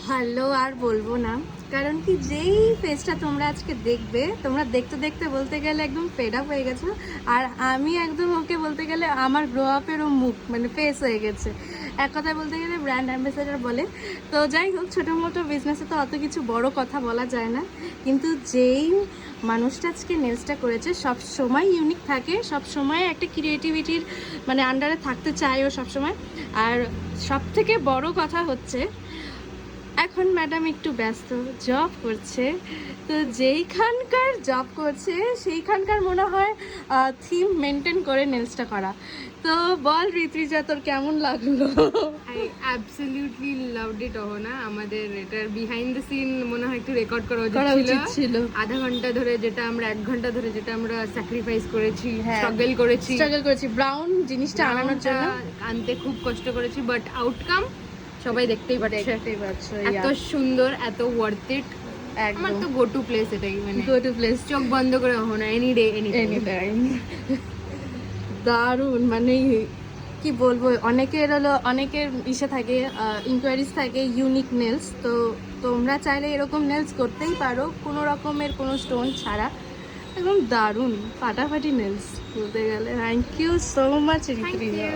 ভালো আর বলবো না, কারণ কি যেই ফেসটা তোমরা আজকে দেখবে, তোমরা দেখতে দেখতে বলতে গেলে একদম ফেড আপ হয়ে গেছো। আর আমি একদম ওকে বলতে গেলে আমার গ্রো আপেরও মুখ মানে ফেস হয়ে গেছে, এক কথায় বলতে গেলে ব্র্যান্ড অ্যাম্বাসেডার বলে। তো যাই হোক, ছোটো মোটো বিজনেসে তো অত কিছু বড় কথা বলা যায় না, কিন্তু যেই মানুষটা আজকে নেলসটা করেছে সব সময় ইউনিক থাকে, সব সময় একটা ক্রিয়েটিভিটির মানে আন্ডারে থাকতে চায় ও সবসময়। আর সব থেকে বড় কথা হচ্ছে এখন ম্যাডাম একটু ব্যস্ত, জব করছে। তো যেইখানকার জব করছে সেইখানকার মনে হয় থিম মেনটেন করে নেলসটা করা। তো বল ঋত্বিজা, তোর কেমন লাগলো? I absolutely loved it. না, আমাদের এটার বিহাইন্ড দ্য সিন মনে হয় একটু রেকর্ড করা উচিত ছিল। আধা ঘন্টা ধরে যেটা আমরা 1 ঘন্টা ধরে যেটা আমরা স্যাক্রিফাইস করেছি, স্ট্রাগল করেছি ব্রাউন জিনিসটা আনানোর জন্য, আনতে খুব কষ্ট করেছি, বাট আউটকাম সবাই দেখতেই পাচ্ছ। এত সুন্দর, এত ওয়ার্থ ইট। আমার তো গো টু প্লেস এটাই, মানে গো টু প্লেস, চোখ বন্ধ করে হো না, এনি ডে এনি টাইম। দারুণ, মানে কি বলবো, অনেকের ইসে থাকে, ইনকোয়ারিজ থাকে ইউনিক নেলস। তো তোমরা চাইলে এরকম নেলস করতেই পারো, কোনো রকমের কোনো স্টোন ছাড়া। একদম দারুণ ফাটাফাটি নেলস বলতে গেলে। Thank you so much ঋত্বিজা।